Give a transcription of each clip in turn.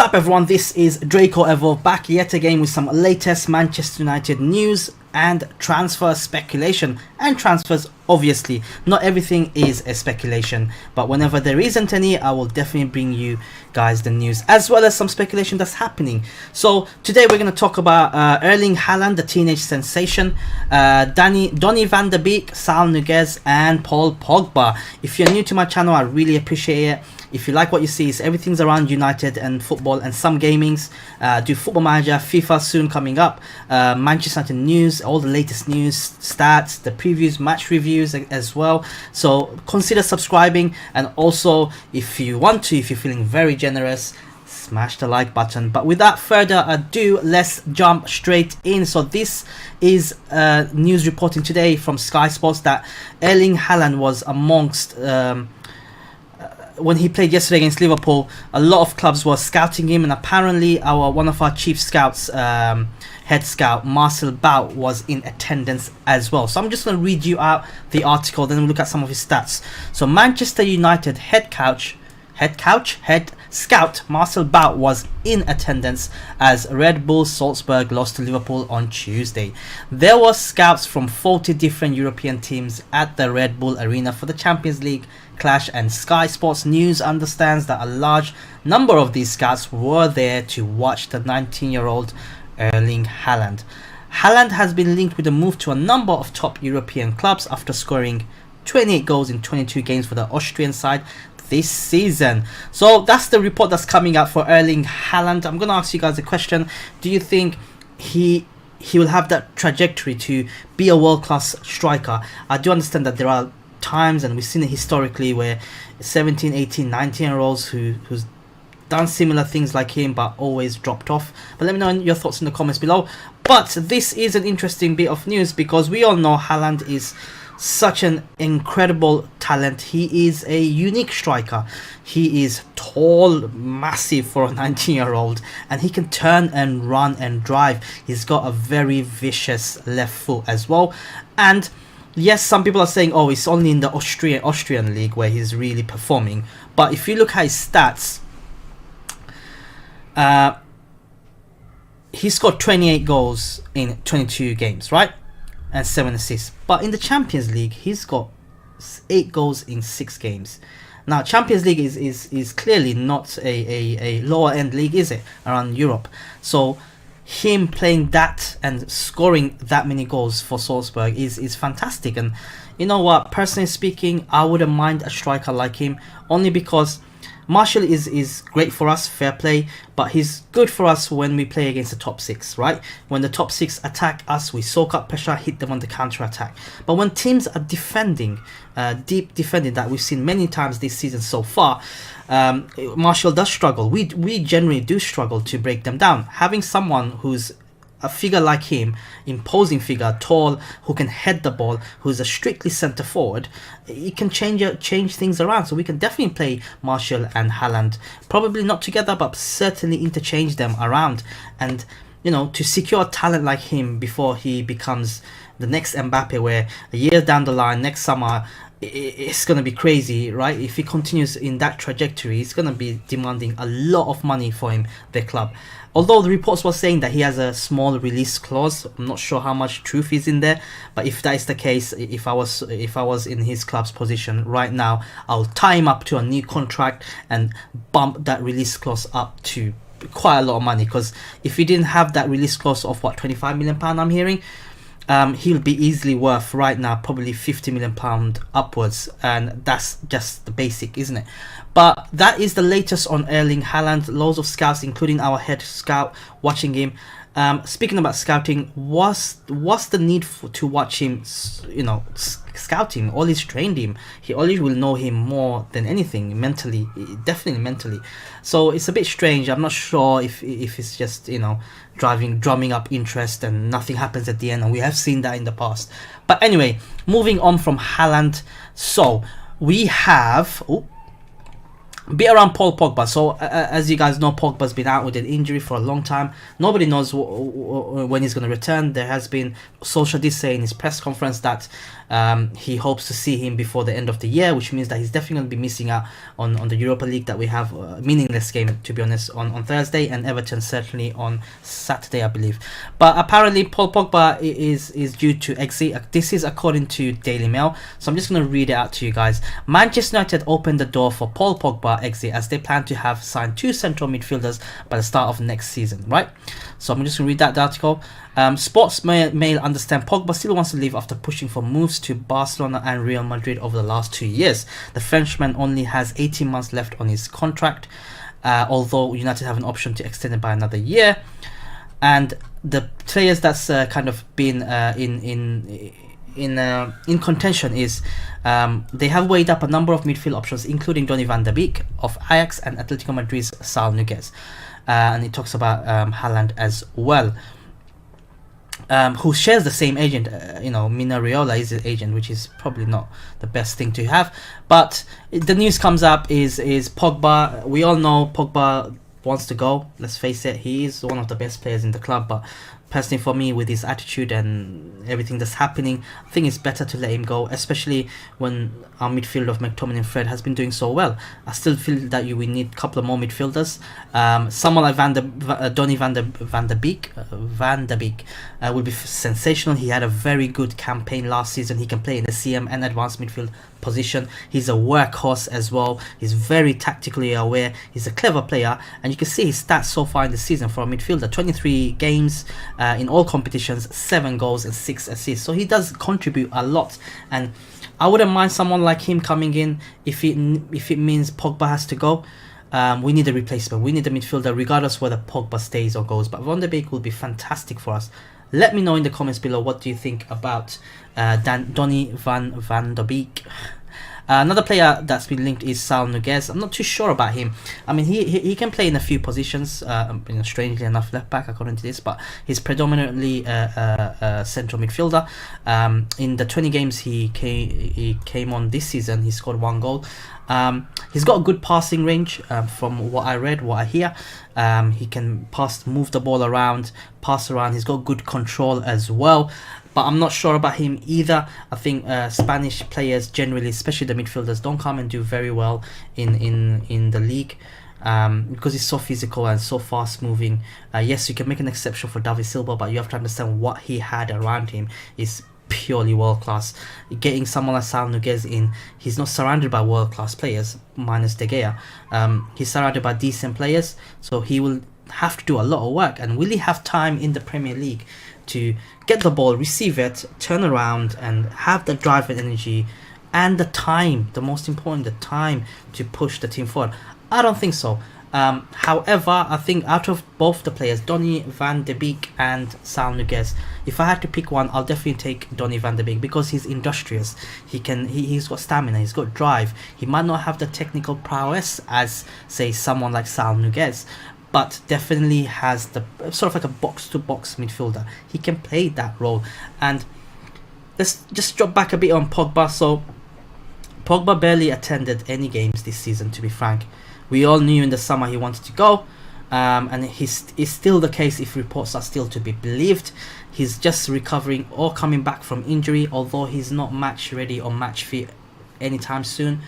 up everyone, this is Draco Evo back yet again with some latest Manchester United news and transfer speculation. And transfers, obviously, not everything is a speculation, but whenever there isn't any, I will definitely bring you guys the news as well as some speculation that's happening. So today we're going to talk about Erling Haaland, the teenage sensation, Donny van de Beek, Saul and Paul Pogba. If you're new to my channel, I really appreciate it. If you like what you see, it's everything's around United and football and some gamings. Do Football Manager, FIFA soon coming up, Manchester United news, all the latest news, stats, the previews, match reviews as well. So consider subscribing, and also if you want to, if you're feeling very generous, smash the like button. But without further ado, let's jump straight in. So this is news reporting today from Sky Sports that Erling Haaland was amongst when he played yesterday against Liverpool. A lot of clubs were scouting him, and apparently one of our chief scouts, head scout Marcel Bout, was in attendance as well. So I'm just going to read you out the article, then we'll look at some of his stats. So Manchester United head scout Marcel Bout was in attendance as Red Bull Salzburg lost to Liverpool on Tuesday. There were scouts from 40 different European teams at the Red Bull Arena for the Champions League clash, and Sky Sports News understands that a large number of these scouts were there to watch the 19-year-old Erling Haaland. Haaland has been linked with a move to a number of top European clubs after scoring 28 goals in 22 games for the Austrian side this season. So that's the report that's coming out for Erling Haaland. I'm going to ask you guys a question. Do you think he will have that trajectory to be a world-class striker? I do understand that there are times, and we've seen it historically, where 17, 18, 19-year-olds who's done similar things like him but always dropped off. But let me know your thoughts in the comments below. But this is an interesting bit of news because we all know Haaland is such an incredible talent. He is a unique striker. He is tall, massive for a 19-year-old, and he can turn and run and drive. He's got a very vicious left foot as well. And yes, some people are saying, oh, it's only in the Austrian league where he's really performing. But if you look at his stats, he scored 28 goals in 22 games, right? And 7 assists. But in the Champions League, he's got 8 goals in 6 games. Now, Champions League is clearly not a lower end league, is it, around Europe? So him playing that and scoring that many goals for Salzburg is fantastic. And you know what, personally speaking, I wouldn't mind a striker like him, only because Martial is great for us, fair play, but he's good for us when we play against the top 6, right? When the top 6 attack us, we soak up pressure, hit them on the counter attack. But when teams are defending, deep defending, that we've seen many times this season so far, Martial does struggle. We generally do struggle to break them down. Having someone who's a figure like him, imposing figure, tall, who can head the ball, who's a strictly centre forward, it can change things around. So we can definitely play Martial and Haaland, probably not together, but certainly interchange them around. And you know, to secure talent like him before he becomes the next Mbappe, where a year down the line, next summer, it's going to be crazy, right? If he continues in that trajectory, he's going to be demanding a lot of money for him, the club. Although the reports were saying that he has a small release clause, I'm not sure how much truth is in there. But if that is the case, if I was in his club's position right now, I'll tie him up to a new contract and bump that release clause up to quite a lot of money. Because if he didn't have that release clause of what, £25 million, I'm hearing, he'll be easily worth right now probably £50 million upwards, and that's just the basic, isn't it? But that is the latest on Erling Haaland. Loads of scouts, including our head scout, watching him. Speaking about scouting, what's the need to watch him, you know, scout him? Ollie's trained him. Ollie will know him more than anything, mentally, definitely mentally. So it's a bit strange. I'm not sure if it's just, you know, drumming up interest and nothing happens at the end, and we have seen that in the past. But anyway, moving on from Haaland, so we have bit around Paul Pogba. So as you guys know, Pogba's been out with an injury for a long time. Nobody knows when he's going to return. There has been Solskjaer did say in his press conference that he hopes to see him before the end of the year, which means that he's definitely going to be missing out on the Europa League that we have, meaningless game to be honest, on Thursday, and Everton certainly on Saturday, I believe. But apparently Paul Pogba is due to exit. This is according to Daily Mail, so I'm just going to read it out to you guys. Manchester United opened the door for Paul Pogba exit as they plan to have signed 2 central midfielders by the start of next season, right? So I'm just going to read that article. Sports Mail understand Pogba still wants to leave after pushing for moves to Barcelona and Real Madrid over the last 2 years. The Frenchman only has 18 months left on his contract, although United have an option to extend it by another year. And the players that's kind of been in contention is they have weighed up a number of midfield options, including Donny van der Beek of Ajax and Atletico Madrid's Saul Niguez, and it talks about Haaland as well, who shares the same agent. Mina Raiola is his agent, which is probably not the best thing to have. But the news comes up is Pogba. We all know Pogba wants to go. Let's face it, he is one of the best players in the club, but personally for me, with his attitude and everything that's happening, I think it's better to let him go, especially when our midfield of McTominay and Fred has been doing so well. I still feel that we need a couple of more midfielders. Someone like Donny van der Beek will be sensational. He had a very good campaign last season. He can play in the CM and advanced midfield position. He's a workhorse as well. He's very tactically aware. He's a clever player, and you can see his stats so far in the season for a midfielder: 23 games in all competitions, 7 goals and 6 assists. So he does contribute a lot, and I wouldn't mind someone like him coming in if it means Pogba has to go. We need a replacement. We need a midfielder regardless whether Pogba stays or goes. But Van der Beek will be fantastic for us. Let me know in the comments below, what do you think about Donny van der Beek. Another player that's been linked is Saul Niguez. I'm not too sure about him. I mean, he can play in a few positions, strangely enough left back according to this, but he's predominantly a central midfielder. In the 20 games he came on this season, he scored 1 goal. He's got a good passing range, from what I read, what I hear. He can move the ball around, pass around. He's got good control as well. But I'm not sure about him either. I think Spanish players generally, especially the midfielders, don't come and do very well in the league, because he's so physical and so fast moving. Yes, you can make an exception for David Silva, but you have to understand what he had around him is purely world class. Getting someone like Saul Niguez in, he's not surrounded by world class players minus De Gea. He's surrounded by decent players, so he will have to do a lot of work. And will he have time in the Premier League to get the ball, receive it, turn around, and have the drive and energy and the time, the most important, the time to push the team forward? I don't think so. However, I think out of both the players, Donny van der Beek and Saul Niguez, if I had to pick one, I'll definitely take Donny van der Beek, because he's industrious. He's got stamina, he's got drive. He might not have the technical prowess as, say, someone like Saul Niguez, but definitely has the sort of like a box-to-box midfielder. He can play that role. And let's just drop back a bit on Pogba. So Pogba barely attended any games this season, to be frank. We all knew in the summer he wanted to go, and it's still the case if reports are still to be believed. He's just recovering or coming back from injury, although he's not match ready or match fit anytime soon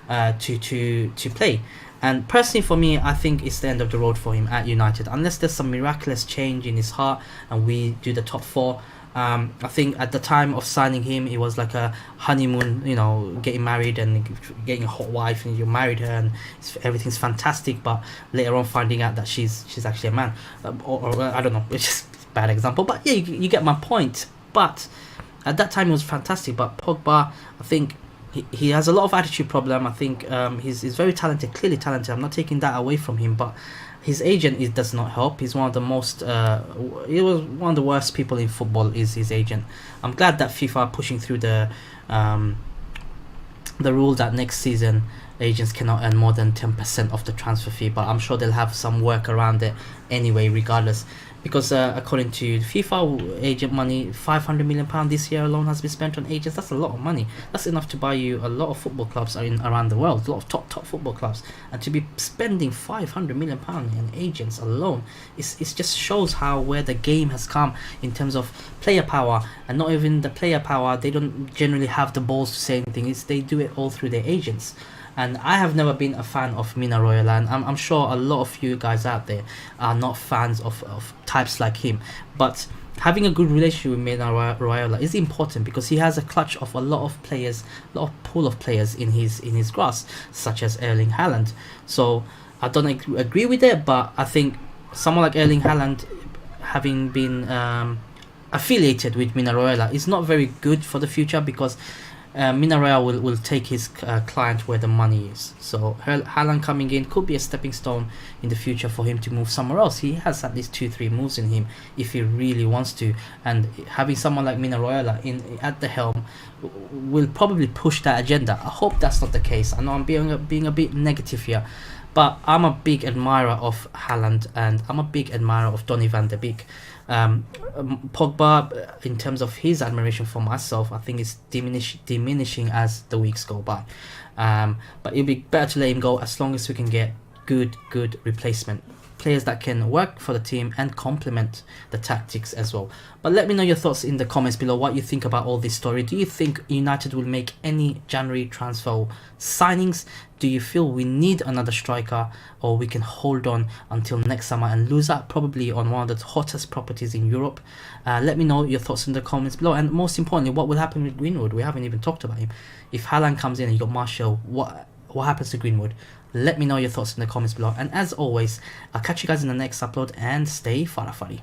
to play. And personally for me, I think it's the end of the road for him at United, unless there's some miraculous change in his heart and we do the top 4. I think at the time of signing him, it was like a honeymoon, getting married and getting a hot wife, and you married her and everything's fantastic, but later on finding out that she's actually a man, or I don't know, it's just a bad example, but yeah, you get my point. But at that time it was fantastic. But Pogba, I think he has a lot of attitude problem. I think he's very talented, clearly talented. I'm not taking that away from him, but his agent does not help. He's one of the most he was one of the worst people in football, is his agent. I'm glad that FIFA are pushing through the rule that next season agents cannot earn more than 10% of the transfer fee, but I'm sure they'll have some work around it anyway regardless. because according to FIFA agent money, £500 million this year alone has been spent on agents. That's a lot of money. That's enough to buy you a lot of football clubs around the world, a lot of top football clubs. And to be spending £500 million in agents alone, it just shows how where the game has come in terms of player power. And not even the player power, they don't generally have the balls to say anything. They do it all through their agents. And I have never been a fan of Mina Royal, and I'm sure a lot of you guys out there are not fans of types like him. But having a good relationship with Mina Royal is important, because he has a clutch of a lot of players, a lot of pool of players in his grasp, such as Erling Haaland. So I don't agree with it, but I think someone like Erling Haaland, having been affiliated with Mina Royal, is not very good for the future, because Mina Royal will take his client where the money is. So Haaland coming in could be a stepping stone in the future for him to move somewhere else. He has at least 2-3 moves in him if he really wants to, and having someone like Mina Royal at the helm will probably push that agenda. I hope that's not the case. I know I'm being a bit negative here, but I'm a big admirer of Haaland, and I'm a big admirer of Donny van de Beek. Pogba, in terms of his admiration for myself, I think it's diminishing as the weeks go by. But it'll be better to let him go as long as we can get good replacement players that can work for the team and complement the tactics as well. But let me know your thoughts in the comments below, what you think about all this story. Do you think United will make any January transfer signings? Do you feel we need another striker, or we can hold on until next summer and lose out probably on one of the hottest properties in Europe? Let me know your thoughts in the comments below, and most importantly, what will happen with Greenwood? We haven't even talked about him. If Haaland comes in and you got Martial, what happens to Greenwood? Let me know your thoughts in the comments below, and as always, I'll catch you guys in the next upload, and stay farafari.